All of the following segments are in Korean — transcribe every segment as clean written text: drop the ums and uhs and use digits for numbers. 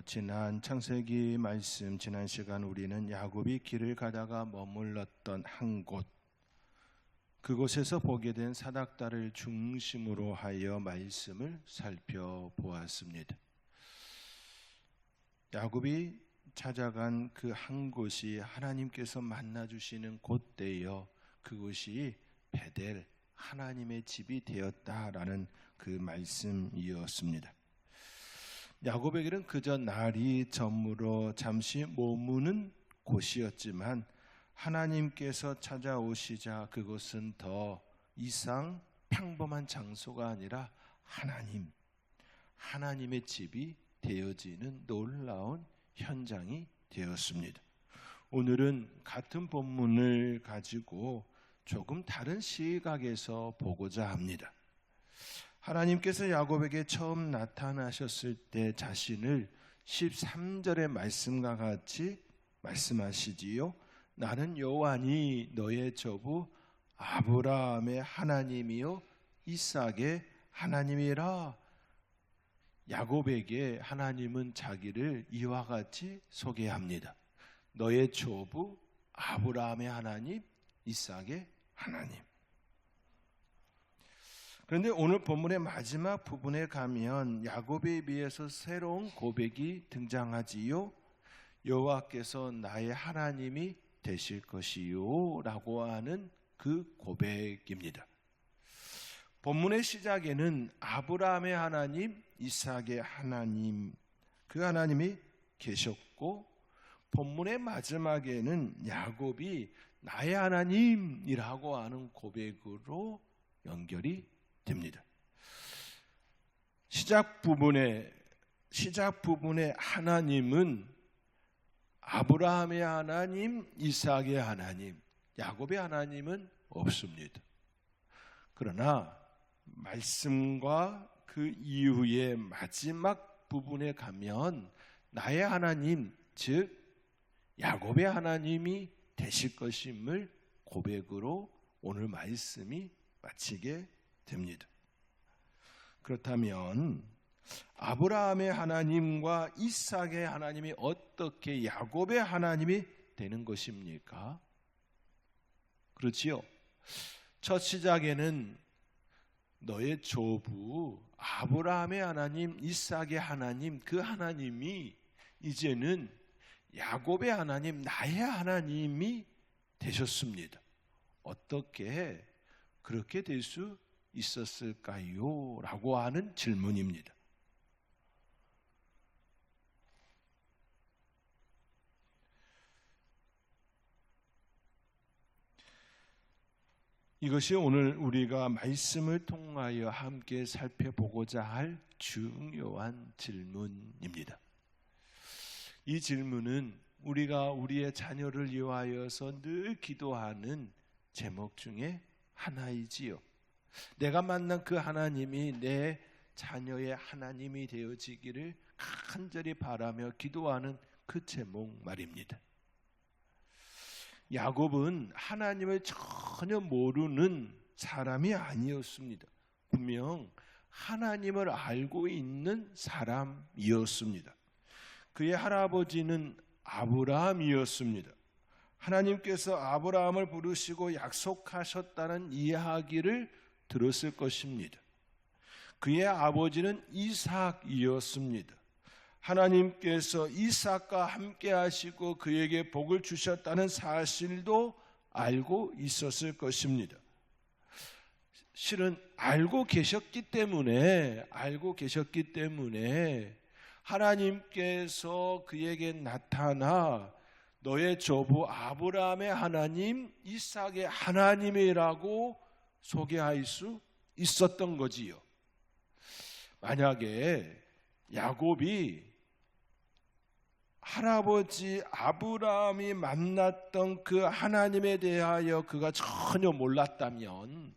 지난 창세기 말씀, 지난 시간 우리는 야곱이 길을 가다가 머물렀던 한 곳, 그곳에서 보게 된 사닥다를 중심으로 하여 말씀을 살펴보았습니다. 야곱이 찾아간 그 한 곳이 하나님께서 만나주시는 곳되어 그곳이 베델, 하나님의 집이 되었다라는 그 말씀이었습니다. 야곱에게는 그저 날이 저물어 잠시 머무는 곳이었지만 하나님께서 찾아오시자 그곳은 더 이상 평범한 장소가 아니라 하나님의 집이 되어지는 놀라운 현장이 되었습니다. 오늘은 같은 본문을 가지고 조금 다른 시각에서 보고자 합니다. 하나님께서 야곱에게 처음 나타나셨을 때 자신을 13절의 말씀과 같이 말씀하시지요. 나는 여호와니 너의 조부 아브라함의 하나님이요 이삭의 하나님이라. 야곱에게 하나님은 자기를 이와 같이 소개합니다. 너의 조부 아브라함의 하나님, 이삭의 하나님. 그런데 오늘 본문의 마지막 부분에 가면 야곱에 비해서 새로운 고백이 등장하지요. 여호와께서 나의 하나님이 되실 것이요 라고 하는 그 고백입니다. 본문의 시작에는 아브라함의 하나님, 이삭의 하나님, 그 하나님이 계셨고, 본문의 마지막에는 야곱이 나의 하나님이라고 하는 고백으로 연결이 됩니다. 시작 부분의 하나님은 아브라함의 하나님, 이삭의 하나님, 야곱의 하나님은 없습니다. 그러나 말씀과 그 이후의 마지막 부분에 가면 나의 하나님, 즉 야곱의 하나님이 되실 것임을 고백으로 오늘 말씀이 마치게 됩니다. 그렇다면 아브라함의 하나님과 이삭의 하나님이 어떻게 야곱의 하나님이 되는 것입니까? 그렇지요. 첫 시작에는 너의 조부 아브라함의 하나님, 이삭의 하나님, 그 하나님이 이제는 야곱의 하나님, 나의 하나님이 되셨습니다. 어떻게 그렇게 될 수 있었을까요? 라고 하는 질문입니다. 이것이 오늘 우리가 말씀을 통하여 함께 살펴보고자 할 중요한 질문입니다. 이 질문은 우리가 우리의 자녀를 위하여서 늘 기도하는 제목 중에 하나이지요. 내가 만난 그 하나님이 내 자녀의 하나님이 되어지기를 간절히 바라며 기도하는 그 제목 말입니다. 야곱은 하나님을 전혀 모르는 사람이 아니었습니다. 분명 하나님을 알고 있는 사람이었습니다. 그의 할아버지는 아브라함이었습니다. 하나님께서 아브라함을 부르시고 약속하셨다는 이야기를 들었을 것입니다. 그의 아버지는 이삭이었습니다. 하나님께서 이삭과 함께 하시고 그에게 복을 주셨다는 사실도 알고 있었을 것입니다. 실은 알고 계셨기 때문에 하나님께서 그에게 나타나 너의 조부 아브라함의 하나님, 이삭의 하나님이라고 소개할 수 있었던 거지요. 만약에 야곱이 할아버지 아브라함이 만났던 그 하나님에 대하여 그가 전혀 몰랐다면,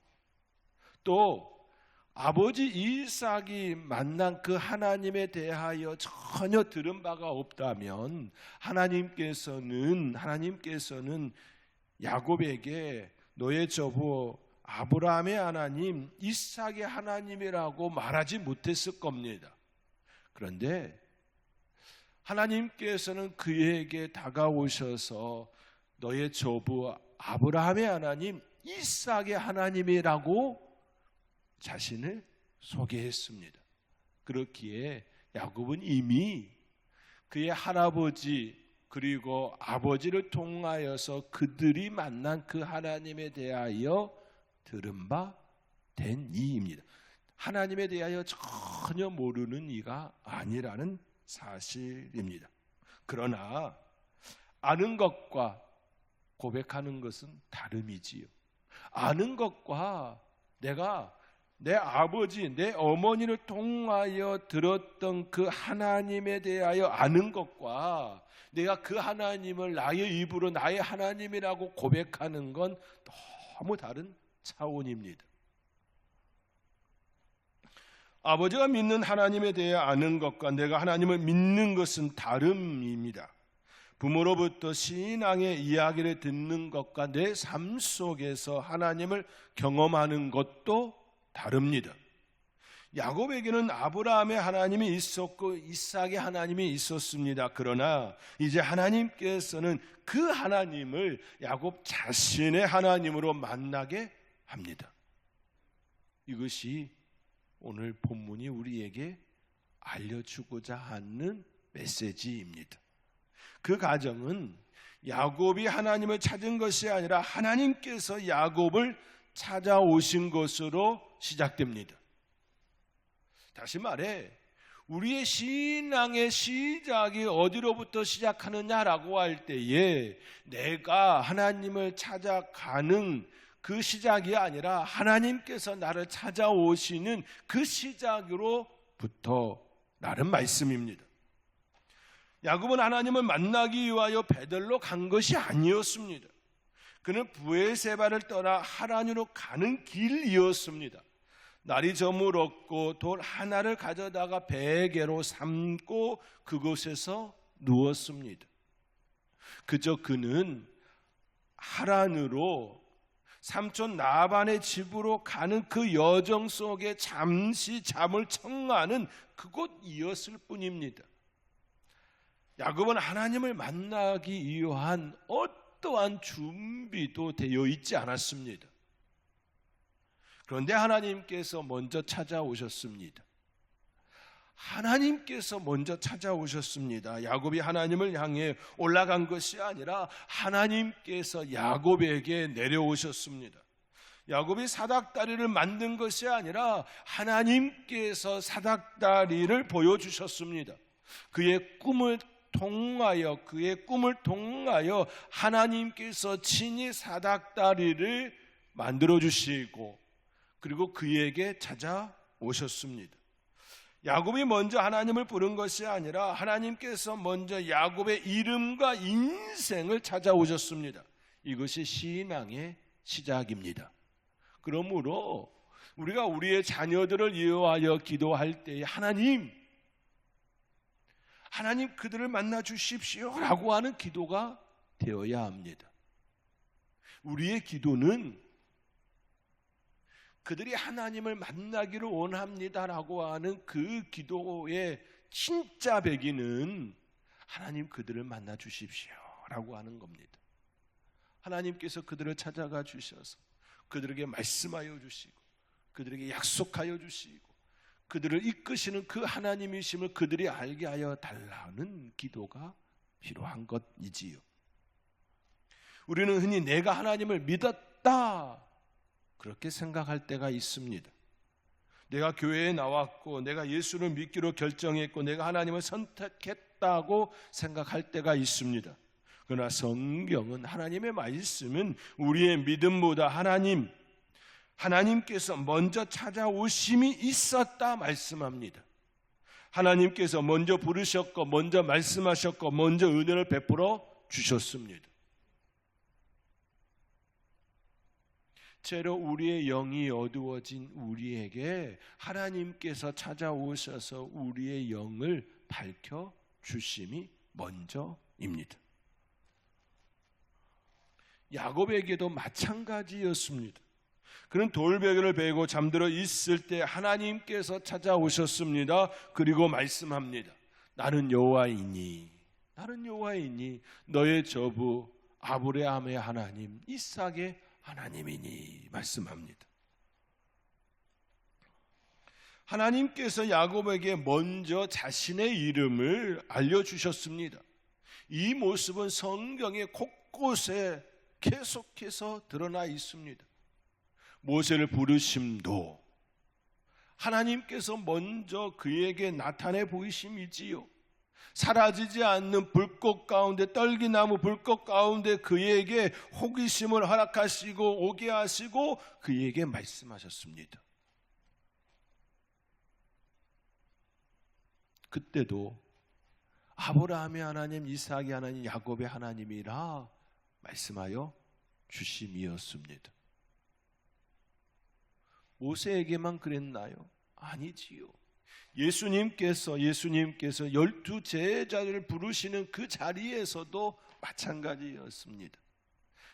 또 아버지 이삭이 만난 그 하나님에 대하여 전혀 들은 바가 없다면 하나님께서는 야곱에게 너의 조부 아브라함의 하나님, 이삭의 하나님이라고 말하지 못했을 겁니다. 그런데 하나님께서는 그에게 다가오셔서 너의 조부 아브라함의 하나님, 이삭의 하나님이라고 자신을 소개했습니다. 그렇기에 야곱은 이미 그의 할아버지 그리고 아버지를 통하여서 그들이 만난 그 하나님에 대하여 들은 바 된 이입니다. 하나님에 대하여 전혀 모르는 이가 아니라는 사실입니다. 그러나 아는 것과 고백하는 것은 다름이지요. 아는 것과 내가 내 아버지, 내 어머니를 통하여 들었던 그 하나님에 대하여 아는 것과 내가 그 하나님을 나의 입으로 나의 하나님이라고 고백하는 건 너무 다른 차원입니다. 아버지가 믿는 하나님에 대해 아는 것과 내가 하나님을 믿는 것은 다름입니다. 부모로부터 신앙의 이야기를 듣는 것과 내 삶 속에서 하나님을 경험하는 것도 다릅니다. 야곱에게는 아브라함의 하나님이 있었고 이삭의 하나님이 있었습니다. 그러나 이제 하나님께서는 그 하나님을 야곱 자신의 하나님으로 만나게 합니다. 이것이 오늘 본문이 우리에게 알려주고자 하는 메시지입니다. 그 과정은 야곱이 하나님을 찾은 것이 아니라 하나님께서 야곱을 찾아오신 것으로 시작됩니다. 다시 말해 우리의 신앙의 시작이 어디로부터 시작하느냐라고 할 때에 내가 하나님을 찾아가는 그 시작이 아니라 하나님께서 나를 찾아오시는 그 시작으로부터 라는 말씀입니다. 야곱은 하나님을 만나기 위하여 베들로 간 것이 아니었습니다. 그는 브에세바를 떠나 하란으로 가는 길이었습니다. 날이 저물었고 돌 하나를 가져다가 베개로 삼고 그곳에서 누웠습니다. 그저 그는 하란으로 삼촌 라반의 집으로 가는 그 여정 속에 잠시 잠을 청하는 그곳이었을 뿐입니다. 야곱은 하나님을 만나기 위한 어떠한 준비도 되어 있지 않았습니다. 그런데 하나님께서 먼저 찾아오셨습니다. 하나님께서 먼저 찾아오셨습니다. 야곱이 하나님을 향해 올라간 것이 아니라 하나님께서 야곱에게 내려오셨습니다. 야곱이 사닥다리를 만든 것이 아니라 하나님께서 사닥다리를 보여주셨습니다. 그의 꿈을 통하여 하나님께서 친히 사닥다리를 만들어 주시고 그리고 그에게 찾아오셨습니다. 야곱이 먼저 하나님을 부른 것이 아니라 하나님께서 먼저 야곱의 이름과 인생을 찾아오셨습니다. 이것이 신앙의 시작입니다. 그러므로 우리가 우리의 자녀들을 위하여 기도할 때에 하나님 그들을 만나 주십시오 라고 하는 기도가 되어야 합니다. 우리의 기도는 그들이 하나님을 만나기를 원합니다라고 하는 그 기도의 진짜 배기는 하나님 그들을 만나 주십시오라고 하는 겁니다. 하나님께서 그들을 찾아가 주셔서 그들에게 말씀하여 주시고 그들에게 약속하여 주시고 그들을 이끄시는 그 하나님이심을 그들이 알게 하여 달라는 기도가 필요한 것이지요. 우리는 흔히 내가 하나님을 믿었다 그렇게 생각할 때가 있습니다. 내가 교회에 나왔고 내가 예수를 믿기로 결정했고 내가 하나님을 선택했다고 생각할 때가 있습니다. 그러나 성경은 하나님의 말씀은 우리의 믿음보다 하나님께서 먼저 찾아오심이 있었다 말씀합니다. 하나님께서 먼저 부르셨고 먼저 말씀하셨고 먼저 은혜를 베풀어 주셨습니다. 채로 우리의 영이 어두워진 우리에게 하나님께서 찾아오셔서 우리의 영을 밝혀 주심이 먼저입니다. 야곱에게도 마찬가지였습니다. 그는 돌베개를 베고 잠들어 있을 때 하나님께서 찾아오셨습니다. 그리고 말씀합니다. 나는 여호와이니 너의 저부 아브라함의 하나님 이삭의 하나님이니 말씀합니다. 하나님께서 야곱에게 먼저 자신의 이름을 알려주셨습니다. 이 모습은 성경의 곳곳에 계속해서 드러나 있습니다. 모세를 부르심도 하나님께서 먼저 그에게 나타내 보이심이지요. 사라지지 않는 불꽃 가운데, 떨기나무 불꽃 가운데 그에게 호기심을 허락하시고 오게 하시고 그에게 말씀하셨습니다. 그때도 아브라함의 하나님, 이삭의 하나님, 야곱의 하나님이라 말씀하여 주심이었습니다. 모세에게만 그랬나요? 아니지요. 예수님께서 12 제자를 부르시는 그 자리에서도 마찬가지였습니다.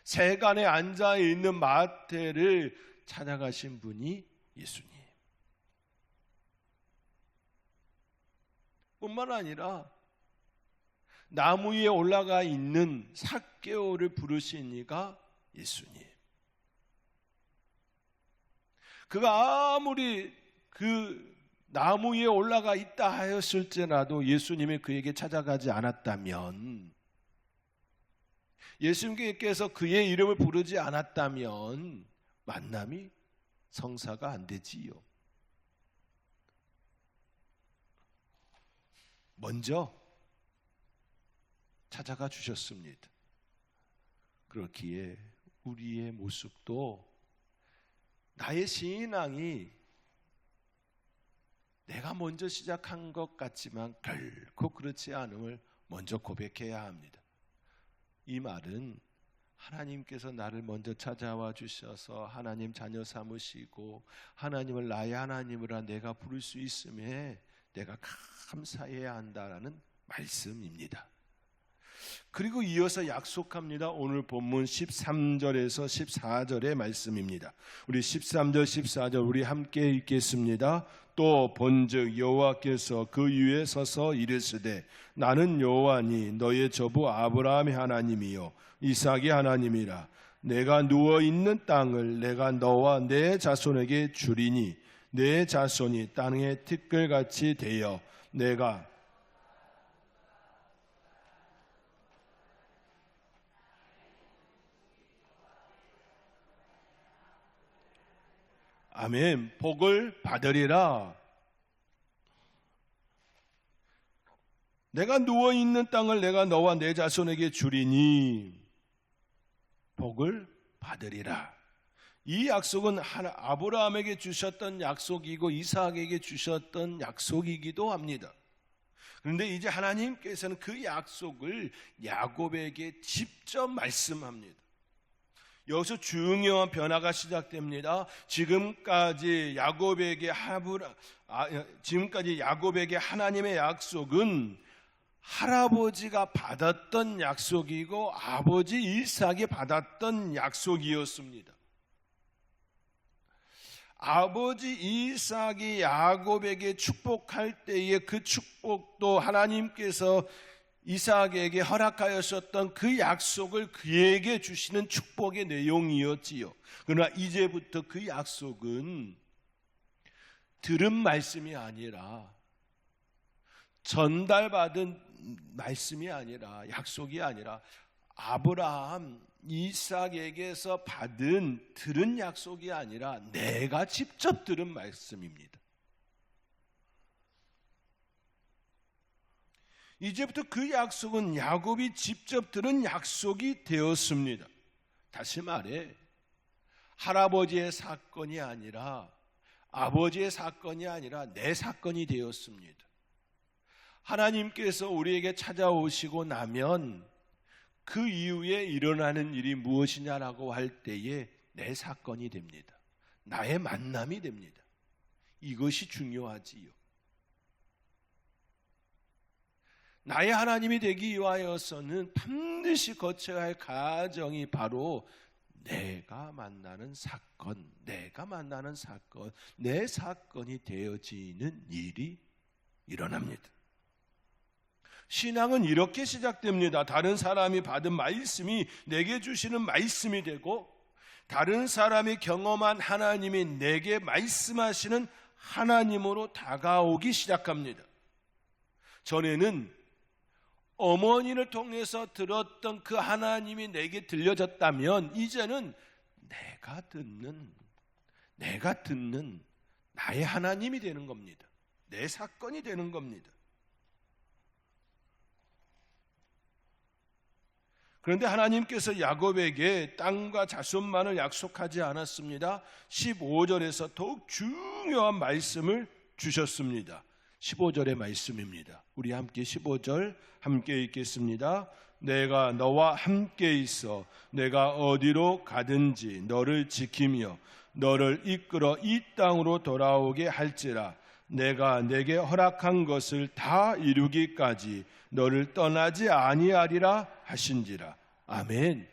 세간에 앉아있는 마태를 찾아가신 분이 예수님. 뿐만 아니라 나무 위에 올라가 있는 삭개오를 부르신 이가 예수님. 그가 아무리 그 나무 위에 올라가 있다 하였을지라도 예수님이 그에게 찾아가지 않았다면, 예수님께서 그의 이름을 부르지 않았다면 만남이 성사가 안 되지요. 먼저 찾아가 주셨습니다. 그렇기에 우리의 모습도 나의 신앙이 내가 먼저 시작한 것 같지만 결코 그렇지 않음을 먼저 고백해야 합니다. 이 말은 하나님께서 나를 먼저 찾아와 주셔서 하나님 자녀 삼으시고 하나님을 나의 하나님이라 내가 부를 수 있음에 내가 감사해야 한다라는 말씀입니다. 그리고 이어서 약속합니다. 오늘 본문 13절에서 14절의 말씀입니다. 우리 13절 14절 우리 함께 읽겠습니다. 또 본즉 여호와께서 그 위에 서서 이르시되 나는 여호와니 너의 저부 아브라함의 하나님이요 이삭의 하나님이라. 내가 누워 있는 땅을 내가 너와 내 자손에게 주리니 내 자손이 땅의 티끌같이 되어 내가 아멘. 복을 받으리라. 내가 누워있는 땅을 내가 너와 내 자손에게 주리니 복을 받으리라. 이 약속은 아브라함에게 주셨던 약속이고 이삭에게 주셨던 약속이기도 합니다. 그런데 이제 하나님께서는 그 약속을 야곱에게 직접 말씀합니다. 여기서 중요한 변화가 시작됩니다. 지금까지 야곱에게 하나님의 약속은 할아버지가 받았던 약속이고 아버지 이삭이 받았던 약속이었습니다. 아버지 이삭이 야곱에게 축복할 때에 그 축복도 하나님께서 이삭에게 허락하였었던 그 약속을 그에게 주시는 축복의 내용이었지요. 그러나 이제부터 그 약속은 들은 말씀이 아니라 전달받은 말씀이 아니라 약속이 아니라 아브라함, 이삭에게서 들은 약속이 아니라 내가 직접 들은 말씀입니다. 이제부터 그 약속은 야곱이 직접 들은 약속이 되었습니다. 다시 말해 할아버지의 사건이 아니라 아버지의 사건이 아니라 내 사건이 되었습니다. 하나님께서 우리에게 찾아오시고 나면 그 이후에 일어나는 일이 무엇이냐라고 할 때에 내 사건이 됩니다. 나의 만남이 됩니다. 이것이 중요하지요. 나의 하나님이 되기 위하여서는 반드시 거쳐야 할 과정이 바로 내가 만나는 사건, 내 사건이 되어지는 일이 일어납니다. 신앙은 이렇게 시작됩니다. 다른 사람이 받은 말씀이 내게 주시는 말씀이 되고, 다른 사람이 경험한 하나님이 내게 말씀하시는 하나님으로 다가오기 시작합니다. 전에는 어머니를 통해서 들었던 그 하나님이 내게 들려졌다면, 이제는 내가 듣는 나의 하나님이 되는 겁니다. 내 사건이 되는 겁니다. 그런데 하나님께서 야곱에게 땅과 자손만을 약속하지 않았습니다. 15절에서 더욱 중요한 말씀을 주셨습니다. 15절의 말씀입니다. 우리 함께 15절 함께 읽겠습니다. 내가 너와 함께 있어 내가 어디로 가든지 너를 지키며 너를 이끌어 이 땅으로 돌아오게 할지라. 내가 내게 허락한 것을 다 이루기까지 너를 떠나지 아니하리라 하신지라. 아멘.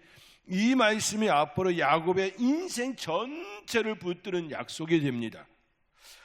이 말씀이 앞으로 야곱의 인생 전체를 붙드는 약속이 됩니다.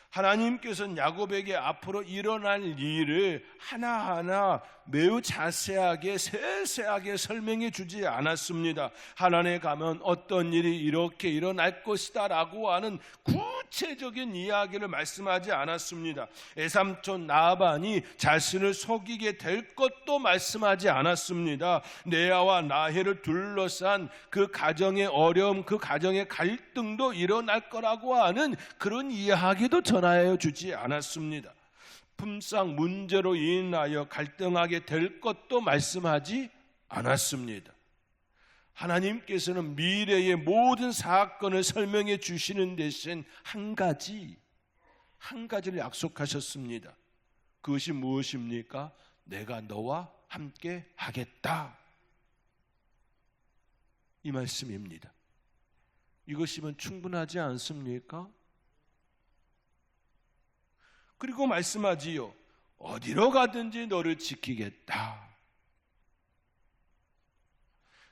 하나님께서는 야곱에게 앞으로 일어날 일을 하나하나 매우 자세하게 세세하게 설명해 주지 않았습니다. 하나님에 가면 어떤 일이 이렇게 일어날 것이다 라고 하는 구체적인 이야기를 말씀하지 않았습니다. 애삼촌 나반이 자신을 속이게 될 것도 말씀하지 않았습니다. 레아와 라헬을 둘러싼 그 가정의 어려움, 그 가정의 갈등도 일어날 거라고 하는 그런 이야기도 전하여 주지 않았습니다. 품상 문제로 인하여 갈등하게 될 것도 말씀하지 않았습니다. 하나님께서는 미래의 모든 사건을 설명해 주시는 대신 한 가지를 약속하셨습니다. 그것이 무엇입니까? 내가 너와 함께 하겠다. 이 말씀입니다. 이것이면 충분하지 않습니까? 그리고 말씀하지요. 어디로 가든지 너를 지키겠다.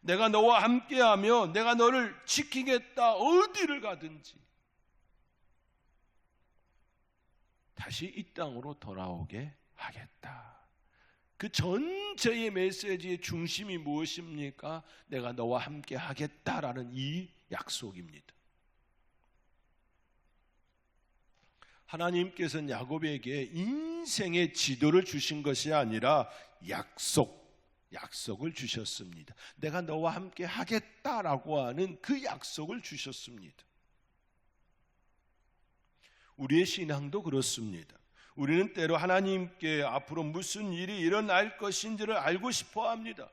내가 너와 함께하며 내가 너를 지키겠다. 어디를 가든지. 다시 이 땅으로 돌아오게 하겠다. 그 전체의 메시지의 중심이 무엇입니까? 내가 너와 함께 하겠다라는 이 약속입니다. 하나님께서는 야곱에게 인생의 지도를 주신 것이 아니라 약속을 주셨습니다. 내가 너와 함께 하겠다라고 하는 그 약속을 주셨습니다. 우리의 신앙도 그렇습니다. 우리는 때로 하나님께 앞으로 무슨 일이 일어날 것인지를 알고 싶어 합니다.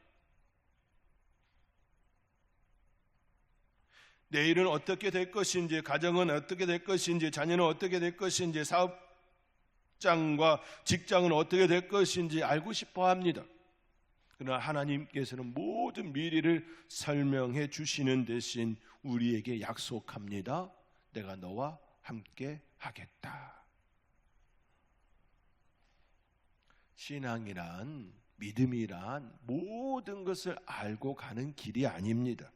내일은 어떻게 될 것인지, 가정은 어떻게 될 것인지, 자녀는 어떻게 될 것인지, 사업장과 직장은 어떻게 될 것인지 알고 싶어 합니다. 그러나 하나님께서는 모든 미래를 설명해 주시는 대신 우리에게 약속합니다. 내가 너와 함께 하겠다. 신앙이란, 믿음이란 모든 것을 알고 가는 길이 아닙니다.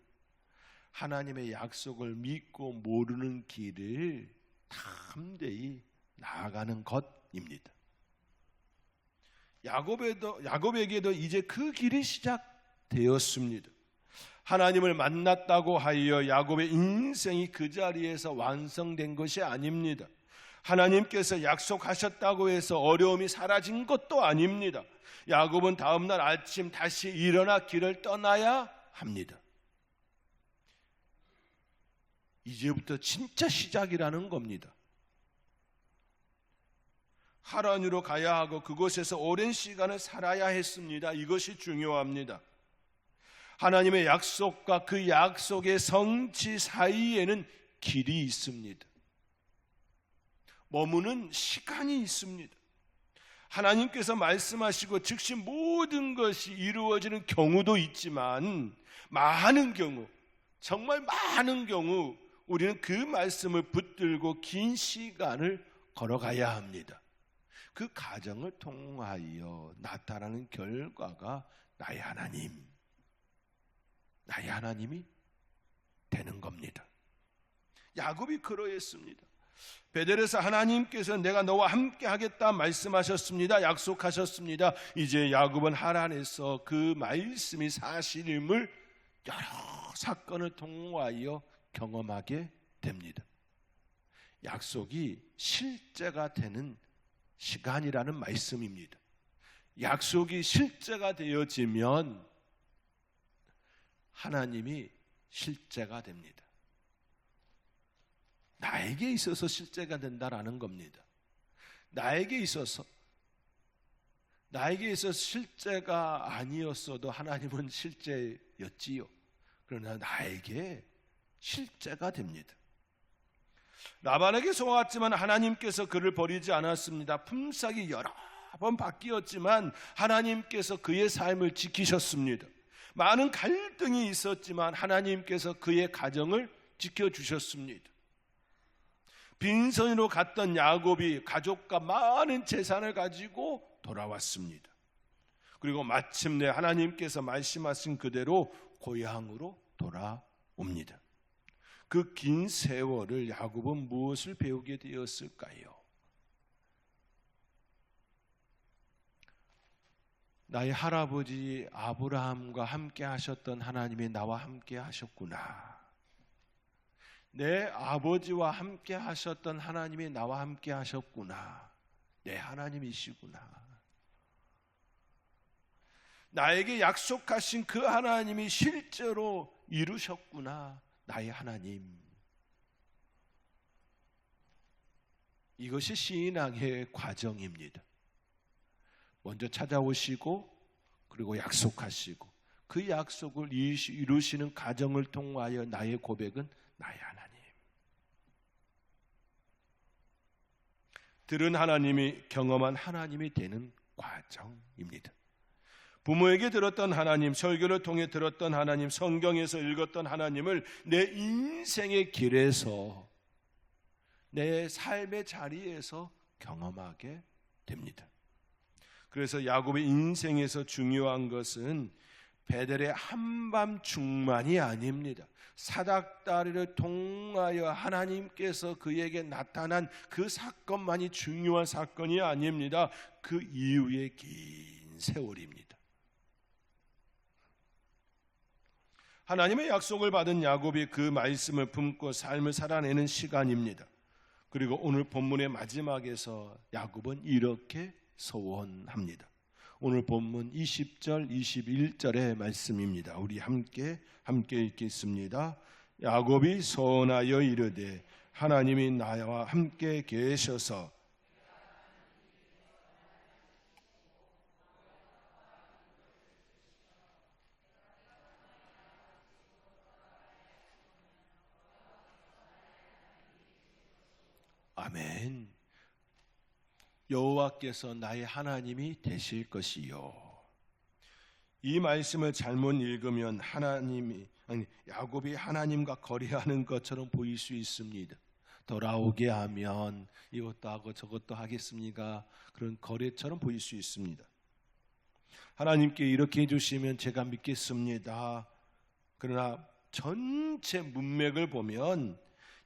하나님의 약속을 믿고 모르는 길을 담대히 나아가는 것입니다. 야곱에게도 이제 그 길이 시작되었습니다. 하나님을 만났다고 하여 야곱의 인생이 그 자리에서 완성된 것이 아닙니다. 하나님께서 약속하셨다고 해서 어려움이 사라진 것도 아닙니다. 야곱은 다음날 아침 다시 일어나 길을 떠나야 합니다. 이제부터 진짜 시작이라는 겁니다. 하란으로 가야 하고 그곳에서 오랜 시간을 살아야 했습니다. 이것이 중요합니다. 하나님의 약속과 그 약속의 성취 사이에는 길이 있습니다. 머무는 시간이 있습니다. 하나님께서 말씀하시고 즉시 모든 것이 이루어지는 경우도 있지만 많은 경우, 정말 많은 경우 우리는 그 말씀을 붙들고 긴 시간을 걸어가야 합니다. 그 과정을 통하여 나타나는 결과가 나의 하나님이 되는 겁니다. 야곱이 그러했습니다. 베델에서 하나님께서 내가 너와 함께 하겠다 말씀하셨습니다. 약속하셨습니다. 이제 야곱은 하란에서 그 말씀이 사실임을 여러 사건을 통하여 경험하게 됩니다. 약속이 실제가 되는 시간이라는 말씀입니다. 약속이 실제가 되어지면 하나님이 실제가 됩니다. 나에게 있어서 실제가 된다라는 겁니다. 나에게 있어서 실제가 아니었어도 하나님은 실제였지요. 그러나 나에게 실제가 됩니다. 라반에게 속았지만 하나님께서 그를 버리지 않았습니다. 품삯이 여러 번 바뀌었지만 하나님께서 그의 삶을 지키셨습니다. 많은 갈등이 있었지만 하나님께서 그의 가정을 지켜주셨습니다. 빈손으로 갔던 야곱이 가족과 많은 재산을 가지고 돌아왔습니다. 그리고 마침내 하나님께서 말씀하신 그대로 고향으로 돌아옵니다. 그 긴 세월을 야곱은 무엇을 배우게 되었을까요? 나의 할아버지 아브라함과 함께 하셨던 하나님이 나와 함께 하셨구나. 내 아버지와 함께 하셨던 하나님이 나와 함께 하셨구나. 내 하나님이시구나. 나에게 약속하신 그 하나님이 실제로 이루셨구나. 나의 하나님. 이것이 신앙의 과정입니다. 먼저 찾아오시고 그리고 약속하시고 그 약속을 이루시는 과정을 통하여 나의 고백은 나의 하나님. 들은 하나님이 경험한 하나님이 되는 과정입니다. 부모에게 들었던 하나님, 설교를 통해 들었던 하나님, 성경에서 읽었던 하나님을 내 인생의 길에서, 내 삶의 자리에서 경험하게 됩니다. 그래서 야곱의 인생에서 중요한 것은 베델의 한밤중만이 아닙니다. 사닥다리를 통하여 하나님께서 그에게 나타난 그 사건만이 중요한 사건이 아닙니다. 그 이후의 긴 세월입니다. 하나님의 약속을 받은 야곱이 그 말씀을 품고 삶을 살아내는 시간입니다. 그리고 오늘 본문의 마지막에서 야곱은 이렇게 소원합니다. 오늘 본문 20절 21절의 말씀입니다. 우리 함께 읽겠습니다. 야곱이 소원하여 이르되 하나님이 나와 함께 계셔서 아멘. 여호와께서 나의 하나님이 되실 것이요. 이 말씀을 잘못 읽으면 야곱이 하나님과 거래하는 것처럼 보일 수 있습니다. 돌아오게 하면 이것도 하고 저것도 하겠습니까? 그런 거래처럼 보일 수 있습니다. 하나님께 이렇게 해주시면 제가 믿겠습니다. 그러나 전체 문맥을 보면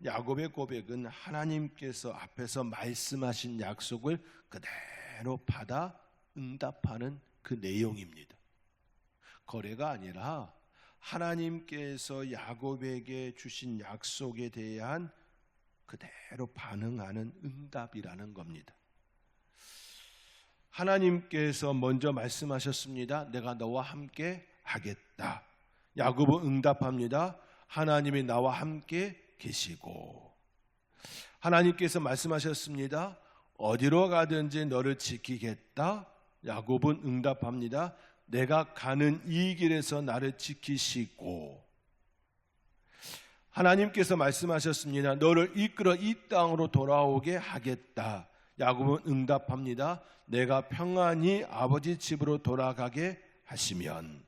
야곱의 고백은 하나님께서 앞에서 말씀하신 약속을 그대로 받아 응답하는 그 내용입니다. 거래가 아니라 하나님께서 야곱에게 주신 약속에 대한 그대로 반응하는 응답이라는 겁니다. 하나님께서 먼저 말씀하셨습니다. 내가 너와 함께 하겠다. 야곱은 응답합니다. 하나님이 나와 함께 계시고 하나님께서 말씀하셨습니다. 어디로 가든지 너를 지키겠다. 야곱은 응답합니다. 내가 가는 이 길에서 나를 지키시고 하나님께서 말씀하셨습니다. 너를 이끌어 이 땅으로 돌아오게 하겠다. 야곱은 응답합니다. 내가 평안히 아버지 집으로 돌아가게 하시면.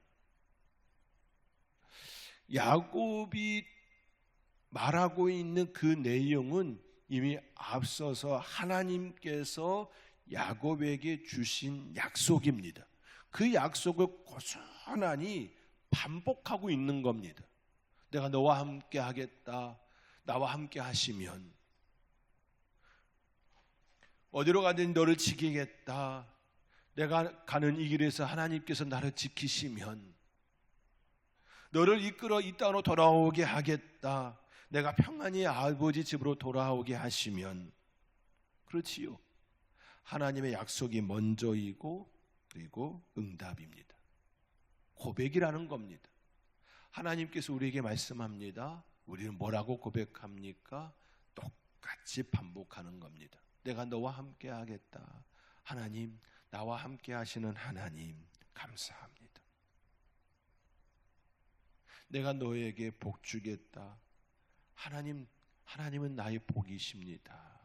야곱이 말하고 있는 그 내용은 이미 앞서서 하나님께서 야곱에게 주신 약속입니다. 그 약속을 고스란히 반복하고 있는 겁니다. 내가 너와 함께 하겠다. 나와 함께 하시면. 어디로 가든지 너를 지키겠다. 내가 가는 이 길에서 하나님께서 나를 지키시면 너를 이끌어 이 땅으로 돌아오게 하겠다. 내가 평안히 아버지 집으로 돌아오게 하시면, 그렇지요, 하나님의 약속이 먼저이고 그리고 응답입니다. 고백이라는 겁니다. 하나님께서 우리에게 말씀합니다. 우리는 뭐라고 고백합니까? 똑같이 반복하는 겁니다. 내가 너와 함께 하겠다. 하나님, 나와 함께 하시는 하나님 감사합니다. 내가 너에게 복 주겠다. 하나님은 나의 복이십니다.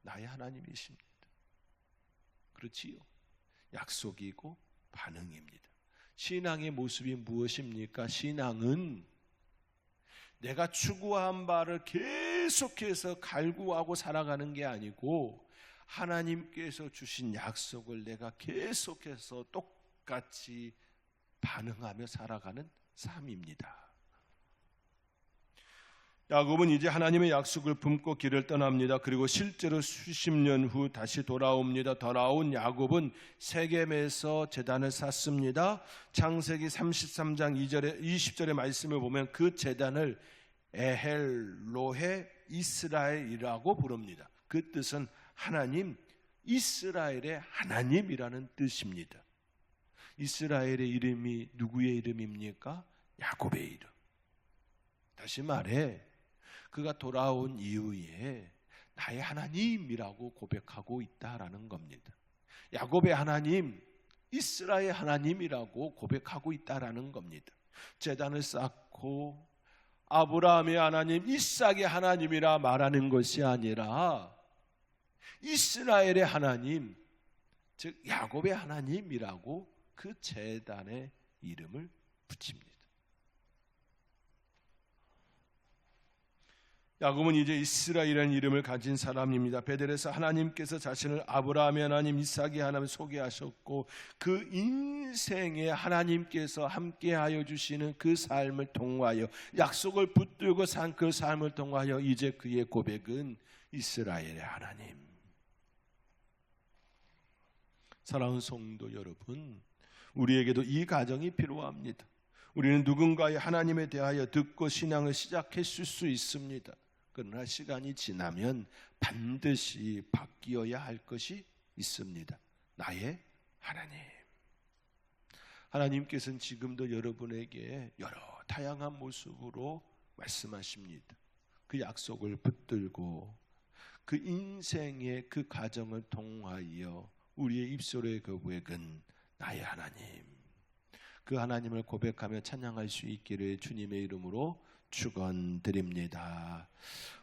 나의 하나님이십니다. 그렇지요? 약속이고 반응입니다. 신앙의 모습이 무엇입니까? 신앙은 내가 추구한 바를 계속해서 갈구하고 살아가는 게 아니고 하나님께서 주신 약속을 내가 계속해서 똑같이 반응하며 살아가는 삶입니다. 야곱은 이제 하나님의 약속을 품고 길을 떠납니다. 그리고 실제로 수십 년 후 다시 돌아옵니다. 돌아온 야곱은 세겜에서 제단을 쌓습니다. 창세기 33장 20절의 말씀을 보면 그 제단을 에헬로헤 이스라엘이라고 부릅니다. 그 뜻은 하나님, 이스라엘의 하나님이라는 뜻입니다. 이스라엘의 이름이 누구의 이름입니까? 야곱의 이름. 다시 말해 그가 돌아온 이후에 나의 하나님이라고 고백하고 있다라는 겁니다. 야곱의 하나님, 이스라엘의 하나님이라고 고백하고 있다라는 겁니다. 제단을 쌓고 아브라함의 하나님, 이삭의 하나님이라 말하는 것이 아니라 이스라엘의 하나님, 즉 야곱의 하나님이라고 그 제단의 이름을 붙입니다. 야곱은 이제 이스라엘이라는 이름을 가진 사람입니다. 베델에서 하나님께서 자신을 아브라함의 하나님, 이삭의 하나님 소개하셨고 그 인생에 하나님께서 함께하여 주시는 그 삶을 통하여 약속을 붙들고 산 그 삶을 통하여 이제 그의 고백은 이스라엘의 하나님. 사랑하는 성도 여러분, 우리에게도 이 가정이 필요합니다. 우리는 누군가의 하나님에 대하여 듣고 신앙을 시작했을 수 있습니다. 그러나 시간이 지나면 반드시 바뀌어야 할 것이 있습니다. 나의 하나님. 하나님께서는 지금도 여러분에게 여러 다양한 모습으로 말씀하십니다. 그 약속을 붙들고 그 인생의 그 과정을 통하여 우리의 입술의 그 고백은 나의 하나님. 그 하나님을 고백하며 찬양할 수 있기를 주님의 이름으로 축원드립니다.